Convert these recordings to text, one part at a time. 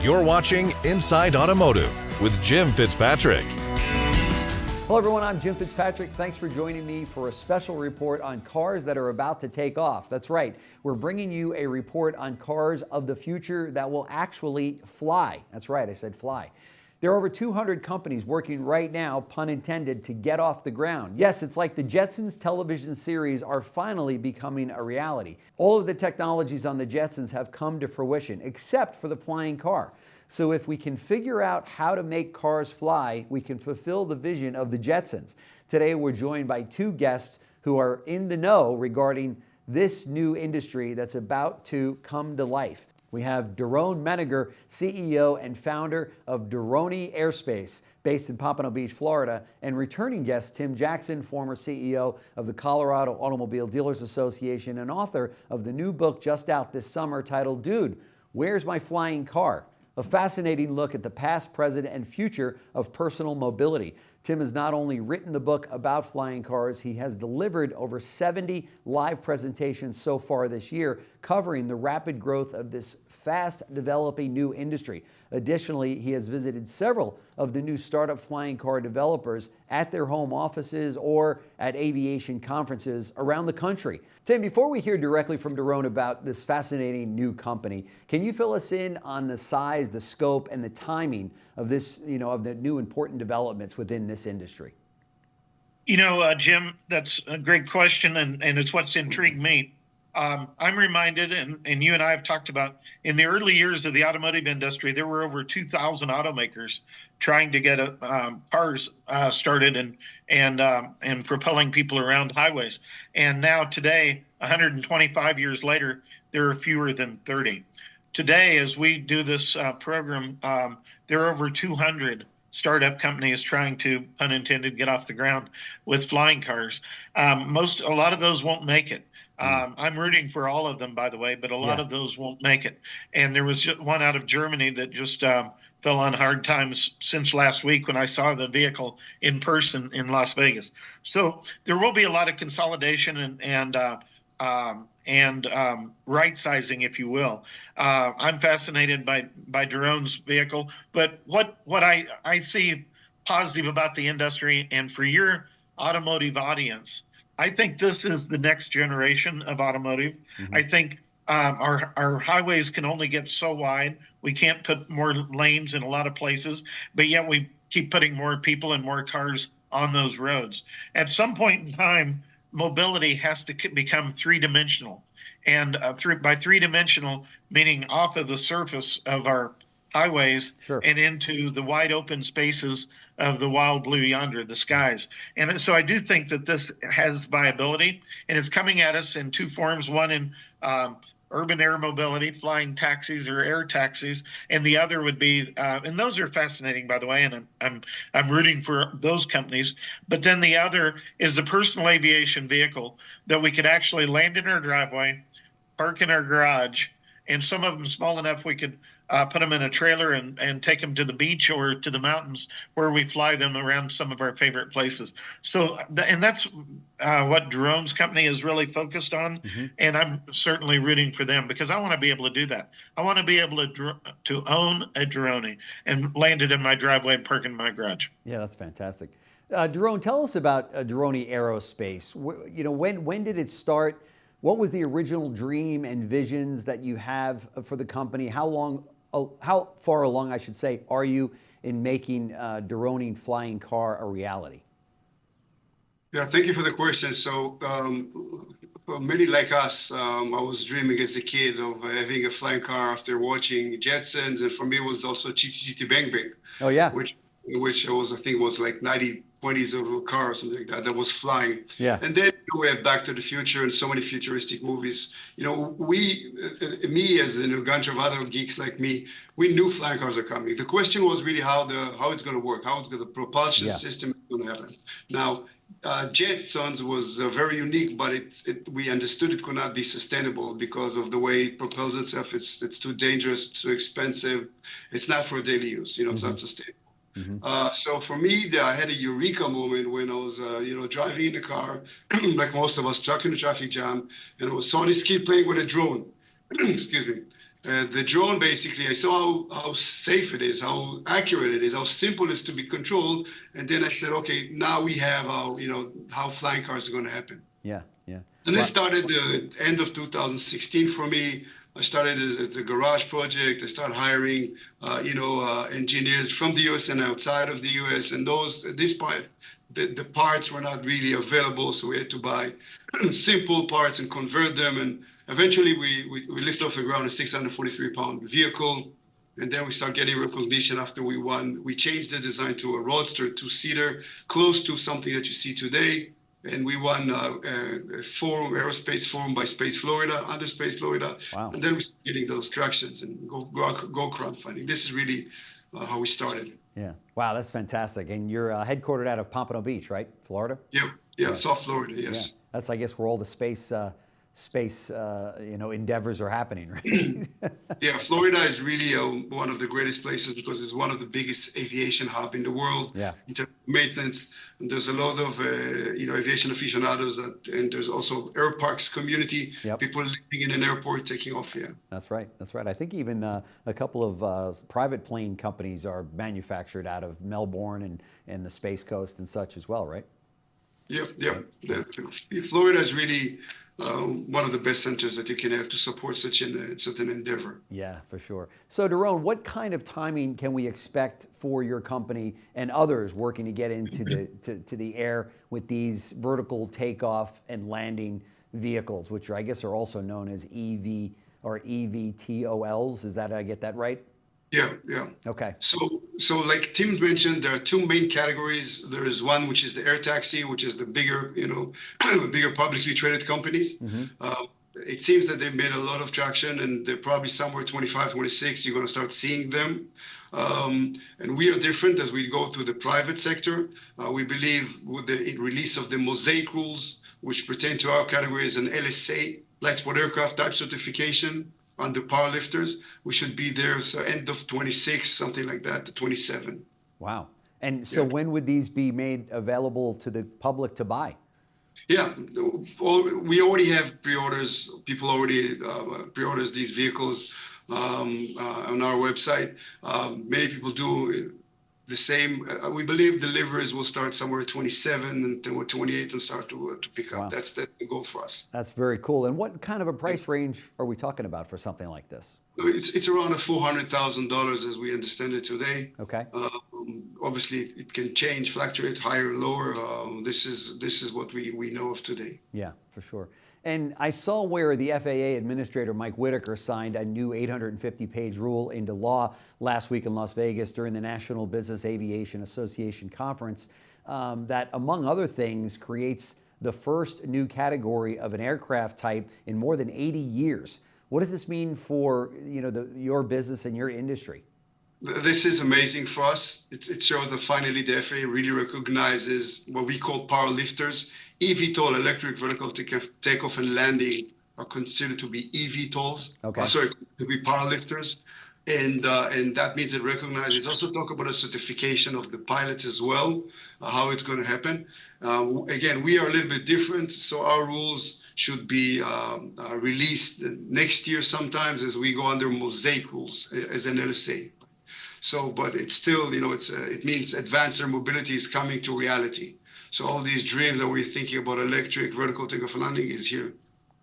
You're watching Inside Automotive with Jim Fitzpatrick. Hello everyone, I'm Jim Fitzpatrick. Thanks for joining me for a special report on cars that are about to take off. That's right, we're bringing you a report on cars of the future that will actually fly. That's right, I said fly. There are over 200 companies working right now, pun intended, to get off the ground. Yes, it's like the Jetsons television series are finally becoming a reality. All of the technologies on the Jetsons have come to fruition, except for the flying car. So if we can figure out how to make cars fly, we can fulfill the vision of the Jetsons. Today, we're joined by two guests who are in the know regarding this new industry that's about to come to life. We have Doron Merdinger, CEO and founder of Doroni Aerospace, based in Pompano Beach, Florida, and returning guest Tim Jackson, former CEO of the Colorado Automobile Dealers Association and author of the new book just out this summer titled, Dude, Where's My Flying Car? A fascinating look at the past, present, and future of personal mobility. Tim has not only written the book about flying cars, he has delivered over 70 live presentations so far this year, covering the rapid growth of this fast developing new industry. Additionally, he has visited several of the new startup flying car developers at their home offices or at aviation conferences around the country. Tim, before we hear directly from Doron about this fascinating new company, can you fill us in on the size, the scope, and the timing of this, of the new important developments within this industry? Jim, that's a great question, and it's what's intrigued me. I'm reminded, and you and I have talked about, in the early years of the automotive industry, there were over 2,000 automakers trying to get cars started and propelling people around highways. And now today, 125 years later, there are fewer than 30. Today, as we do this program, there are over 200 startup companies trying to, pun intended, get off the ground with flying cars. A lot of those won't make it. I'm rooting for all of them, by the way, but a lot of those won't make it. And there was just one out of Germany that just fell on hard times since last week when I saw the vehicle in person in Las Vegas. So there will be a lot of consolidation and right sizing, if you will. I'm fascinated by Doron's vehicle, but what I see positive about the industry and for your automotive audience, I think this is the next generation of automotive. Mm-hmm. I think our highways can only get so wide. We can't put more lanes in a lot of places, but yet we keep putting more people and more cars on those roads. At some point in time, mobility has to become three-dimensional. And by three-dimensional, meaning off of the surface of our highways and into the wide open spaces of the wild blue yonder, the skies. And so I do think that this has viability, and it's coming at us in two forms, one in urban air mobility, flying taxis or air taxis, and the other would be, and those are fascinating, by the way, and I'm rooting for those companies, but then the other is the personal aviation vehicle that we could actually land in our driveway, park in our garage, and some of them small enough we could put them in a trailer and take them to the beach or to the mountains where we fly them around some of our favorite places. So, and that's what Doron's company is really focused on. Mm-hmm. And I'm certainly rooting for them because I want to be able to do that. I want to be able to own a Doroni and land it in my driveway and park in my garage. Yeah, that's fantastic. Doron, tell us about Doroni Aerospace. When did it start? What was the original dream and visions that you have for the company? How far along, I should say, are you in making Doroni flying car a reality? Yeah, thank you for the question. So, for many like us, I was dreaming as a kid of having a flying car after watching Jetsons, and for me, it was also Chitty Chitty Bang Bang. Oh yeah, which I think was like 1920s of a car or something like that was flying. Yeah, and then we had Back to the Future and so many futuristic movies. Me as a bunch of other geeks like me, we knew flying cars are coming. The question was really how it's going to work, how the propulsion system is going to happen. Now, Jetsons was very unique, but we understood it could not be sustainable because of the way it propels itself. It's too dangerous, it's too expensive. It's not for daily use. It's not sustainable. Mm-hmm. So for me, I had a eureka moment when I was, driving in the car, like most of us, stuck in a traffic jam, and I saw this kid playing with a drone. Excuse me. The drone, basically, I saw how safe it is, how accurate it is, how simple it is to be controlled. And then I said, okay, now we have how flying cars are going to happen. Yeah, yeah. And this started the end of 2016 for me. I started as a garage project. I started hiring, engineers from the U.S. and outside of the U.S. And the parts were not really available, so we had to buy simple parts and convert them. And eventually, we lifted off the ground a 643-pound vehicle. And then we started getting recognition after we won. We changed the design to a roadster, two-seater, close to something that you see today. And we won a aerospace forum by Space Florida, under Space Florida. Wow. And then we started getting those tractions and go crowdfunding. This is really how we started. Yeah. Wow, that's fantastic. And you're headquartered out of Pompano Beach, right? Florida? Yeah, South Florida, yes. Yeah. That's, I guess, where all the space endeavors are happening, right? Yeah, Florida is really one of the greatest places because it's one of the biggest aviation hub in the world. Yeah. In terms of maintenance, and there's a lot of aviation aficionados, and there's also air parks community. Yep. People living in an airport taking off. Yeah. That's right. That's right. I think even a couple of private plane companies are manufactured out of Melbourne and the Space Coast and such as well, right? Yep. Florida is really one of the best centers that you can have to support such an endeavor. Yeah, for sure. So, Doron, what kind of timing can we expect for your company and others working to get into to the air with these vertical takeoff and landing vehicles, which I guess are also known as EV or EVTOLs? Is that, I get that right? Yeah. Okay. So like Tim mentioned, there are two main categories. There is one which is the air taxi, which is the bigger, bigger publicly traded companies. Mm-hmm. It seems that they've made a lot of traction, and they're probably somewhere 25, 26, you're going to start seeing them. And we are different as we go to the private sector. We believe with the release of the Mosaic rules, which pertain to our category as an LSA, light sport aircraft type certification, under power lifters, we should be there end of 26, something like that, to 27. Wow. And so when would these be made available to the public to buy? Yeah, we already have pre-orders. People already pre-orders these vehicles on our website. Many people do the same. We believe deliveries will start somewhere at 27 and then 28 and start to pick up. Wow. That's the goal for us. That's very cool. And what kind of a price range are we talking about for something like this? It's around $400,000 as we understand it today. Okay. Obviously, it can change, fluctuate higher, lower. This is what we know of today. Yeah, for sure. And I saw where the FAA Administrator Mike Whitaker signed a new 850-page rule into law last week in Las Vegas during the National Business Aviation Association conference that, among other things, creates the first new category of an aircraft type in more than 80 years. What does this mean for your business and your industry? This is amazing for us. It shows that finally the FAA really recognizes what we call power lifters. eVTOL, electric vertical takeoff and landing, are considered to be eVTOLs. Okay. To be power lifters. And that means it recognizes. It's also talk about a certification of the pilots as well, how it's going to happen. Again, we are a little bit different, so our rules should be released next year sometimes as we go under Mosaic rules as an LSA. So, but it's still, it means advanced air mobility is coming to reality. So all these dreams that we're thinking about electric, vertical takeoff and landing is here.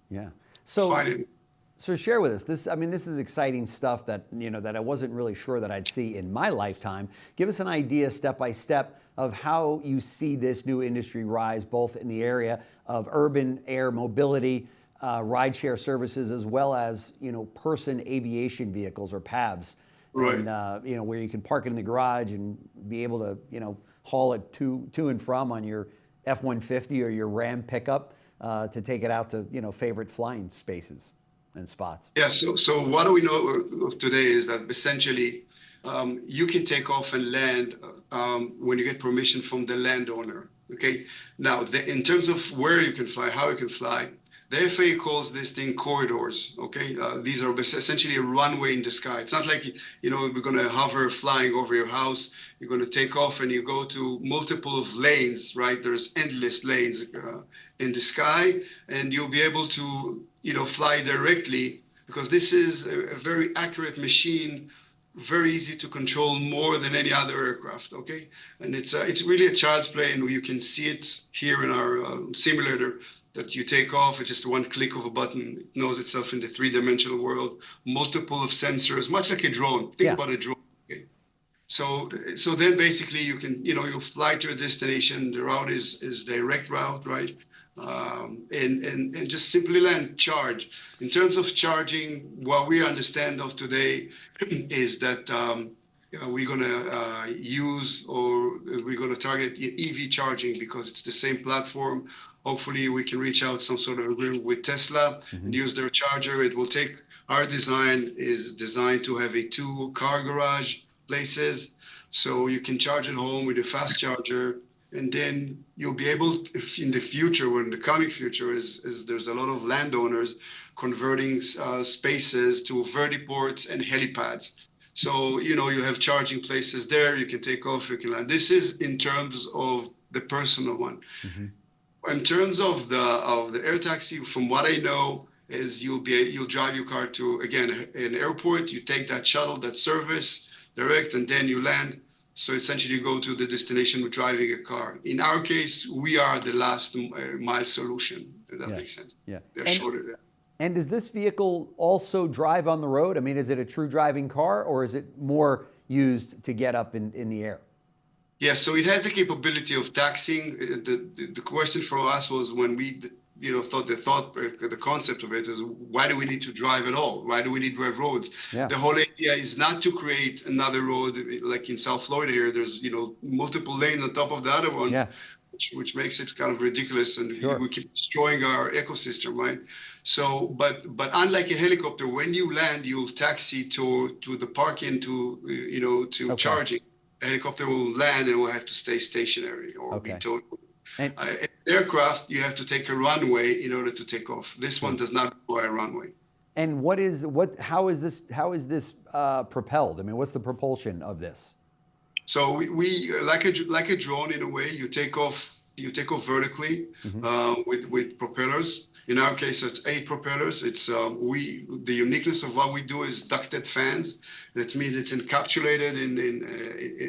Yeah. So, finally. So share with us this. I mean, this is exciting stuff that that I wasn't really sure that I'd see in my lifetime. Give us an idea, step by step, of how you see this new industry rise, both in the area of urban air mobility, rideshare services, as well as person aviation vehicles or PAVs. Right. And where you can park it in the garage and be able to haul it to and from on your F-150 or your Ram pickup to take it out to favorite flying spaces and spots. Yeah. So what do we know of today is that essentially you can take off and land when you get permission from the landowner. Okay. Now, in terms of where you can fly, how you can fly, the FAA calls this thing corridors. Okay. These are essentially a runway in the sky. It's not like we're going to hover flying over your house. You're going to take off and you go to multiple of lanes. Right. There's endless lanes in the sky, and you'll be able to fly directly because this is a very accurate machine, very easy to control, more than any other aircraft, okay? And it's really a child's play, and you can see it here in our simulator, that you take off, it's just one click of a button, it knows itself in the three-dimensional world, multiple of sensors, much like a drone. Think about a drone, okay? So then basically you can, you fly to a destination, the route is direct route, right? And just simply land, charge. In terms of charging, what we understand of today is that we're going to use, or we're going to target EV charging, because it's the same platform. Hopefully we can reach out some sort of agreement with Tesla and use their charger. It will take, our design is designed to have a 2-car garage places, so you can charge at home with a fast charger. And then you'll be able, if in the future, when the coming future is there's a lot of landowners converting spaces to vertiports and helipads. So, you have charging places there, you can take off, you can land. This is in terms of the personal one. In terms of the air taxi, from what I know, is you'll drive your car to, again, an airport, you take that shuttle, that service direct, and then you land. So essentially you go to the destination with driving a car. In our case, we are the last mile solution, if that makes sense. Yeah. They're shorter. And does this vehicle also drive on the road? I mean, is it a true driving car, or is it more used to get up in the air? Yeah, so it has the capability of taxiing. The question for us was, when we the concept of it is, why do we need to drive at all? Why do we need roads? Yeah. The whole idea is not to create another road like in South Florida here. There's multiple lanes on top of the other one, which makes it kind of ridiculous, and we keep destroying our ecosystem, right? So, but unlike a helicopter, when you land, you'll taxi to the parking, to charging. A helicopter will land and will have to stay stationary or be towed. An aircraft, you have to take a runway in order to take off. This one does not require a runway. And how is this propelled? I mean, what's the propulsion of this? So we like a drone in a way. You take off vertically with propellers. In our case, it's 8 propellers. It's the uniqueness of what we do is ducted fans. That means it's encapsulated in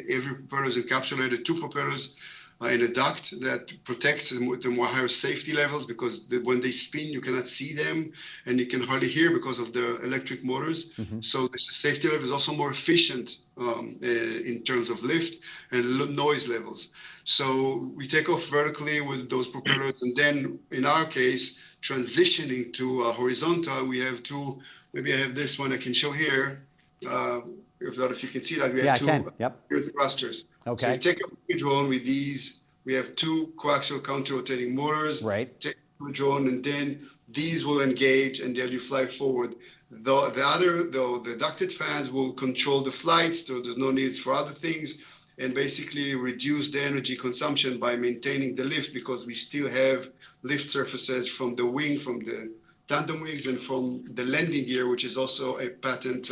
every propeller is encapsulated 2 propellers in a duct that protects them with the more higher safety levels, because when they spin, you cannot see them and you can hardly hear because of the electric motors. So the safety level is also more efficient in terms of lift and noise levels. So we take off vertically with those propellers, and then in our case, transitioning to horizontal, we have 2. Maybe I have this one I can show here. If you can see that, we have 2 air thrusters. Okay. So you take up the drone with these. We have 2 coaxial counter-rotating motors. Right. Take the drone, and then these will engage, and then you fly forward. The ducted fans will control the flights, so there's no need for other things, and basically reduce the energy consumption by maintaining the lift, because we still have lift surfaces from the wing, from the tandem wings, and from the landing gear, which is also a patent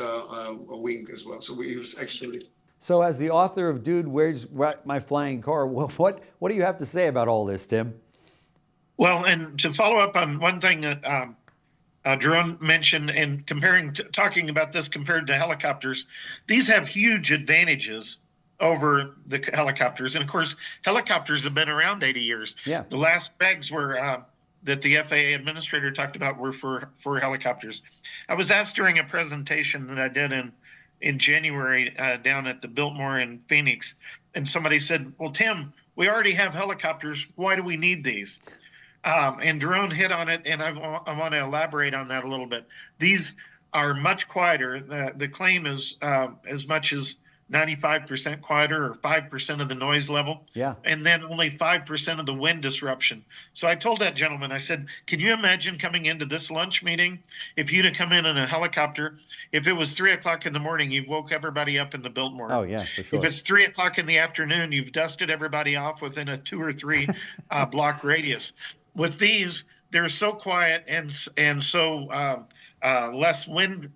wing as well. So we use extra lift. So as the author of Dude, Where's My Flying Car, what do you have to say about all this, Tim? Well, and to follow up on one thing that Doron mentioned, and talking about this compared to helicopters, these have huge advantages over the helicopters. And of course, helicopters have been around 80 years. Yeah. The last regs were that the FAA administrator talked about were for helicopters. I was asked during a presentation that I did in January down at the Biltmore in Phoenix, and somebody said, well, Tim, we already have helicopters. Why do we need these? And Doron hit on it, and I want to elaborate on that a little bit. These are much quieter. The claim is as much as 95% quieter, or 5% of the noise level. Yeah. And then only 5% of the wind disruption. So I told that gentleman, I said, can you imagine coming into this lunch meeting if you'd have come in a helicopter? If it was 3 o'clock in the morning, you've woke everybody up in the Biltmore. Oh yeah, for sure. If it's 3 o'clock in the afternoon, you've dusted everybody off within a 2 or 3 block radius. With these, they're so quiet and so less wind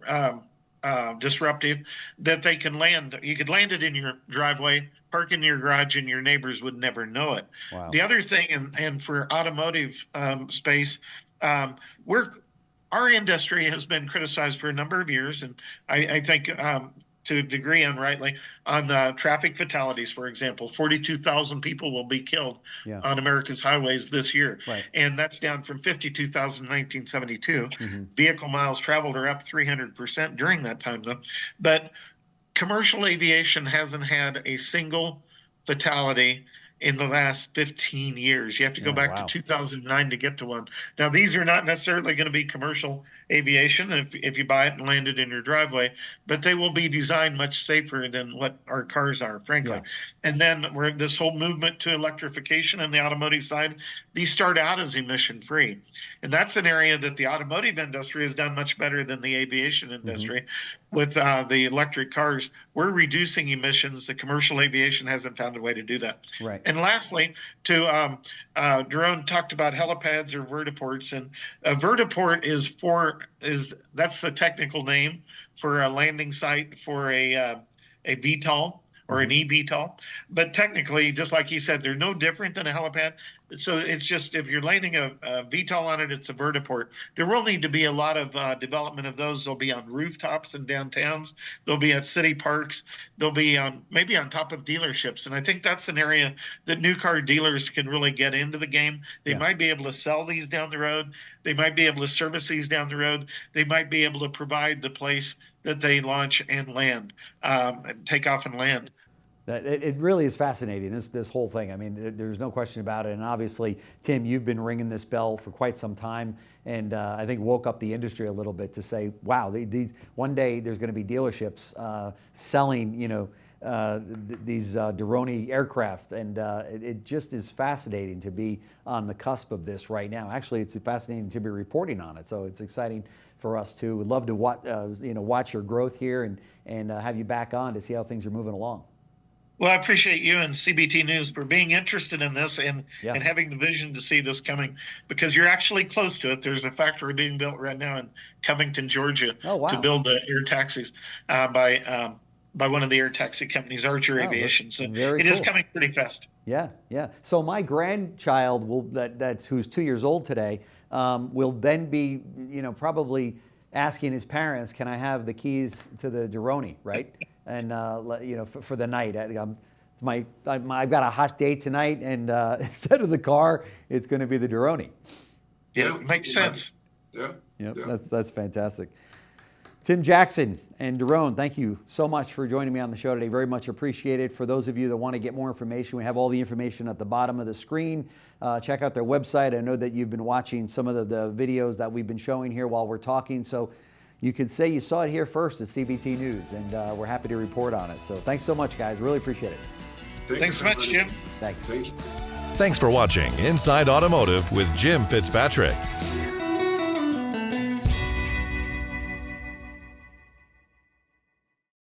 disruptive that they can land. You could land it in your driveway, park in your garage, and your neighbors would never know it. Wow. The other thing, and for automotive space, our industry has been criticized for a number of years, and I think to a degree unrightly, on traffic fatalities, for example. 42,000 people will be killed on America's highways this year. Right. And that's down from 52,000 in 1972. Mm-hmm. Vehicle miles traveled are up 300% during that time, though. But commercial aviation hasn't had a single fatality in the last 15 years. You have to go back to 2009 to get to one. Now, these are not necessarily going to be commercial aviation if you buy it and land it in your driveway, but they will be designed much safer than what our cars are, frankly. And then we're this whole movement to electrification on the automotive side, these start out as emission free. And that's an area that the automotive industry has done much better than the aviation industry. With the electric cars, we're reducing emissions. The commercial aviation hasn't found a way to do that. Right. And lastly, Doron talked about helipads or vertiports, and a vertiport that's the technical name for a landing site for a VTOL or an eVTOL. But technically, just like he said, they're no different than a helipad. So it's just, if you're landing a VTOL on it, it's a vertiport. There will need to be a lot of development of those. They'll be on rooftops in downtowns. They'll be at city parks. They'll be maybe on top of dealerships. And I think that's an area that new car dealers can really get into the game. They might be able to sell these down the road. They might be able to service these down the road. They might be able to provide the place that they launch and land, take off and land. It really is fascinating, this whole thing. I mean, there's no question about it. And obviously, Tim, you've been ringing this bell for quite some time, and I think woke up the industry a little bit to say, wow, one day there's going to be dealerships selling, these Doroni aircraft, and it just is fascinating to be on the cusp of this right now. Actually, it's fascinating to be reporting on it, so it's exciting for us too. We'd love to watch your growth here and have you back on to see how things are moving along. Well, I appreciate you and CBT News for being interested in this and having the vision to see this coming, because you're actually close to it. There's a factory being built right now in Covington, Georgia, to build air taxis by one of the air taxi companies, Archer Aviation. So it is coming pretty fast. Yeah. So my grandchild who's 2 years old today will then be, probably asking his parents, "Can I have the keys to the Doroni?" Right? And for the night. I've got a hot day tonight, and instead of the car, it's going to be the Doroni. Yeah, makes sense. Yeah. That's fantastic. Tim Jackson and Doron, thank you so much for joining me on the show today. Very much appreciated. For those of you that want to get more information, we have all the information at the bottom of the screen. Check out their website. I know that you've been watching some of the videos that we've been showing here while we're talking, so you can say you saw it here first at CBT News, and we're happy to report on it. So thanks so much, guys. Really appreciate it. Thanks so much, Jim. Thanks. Thanks for watching Inside Automotive with Jim Fitzpatrick.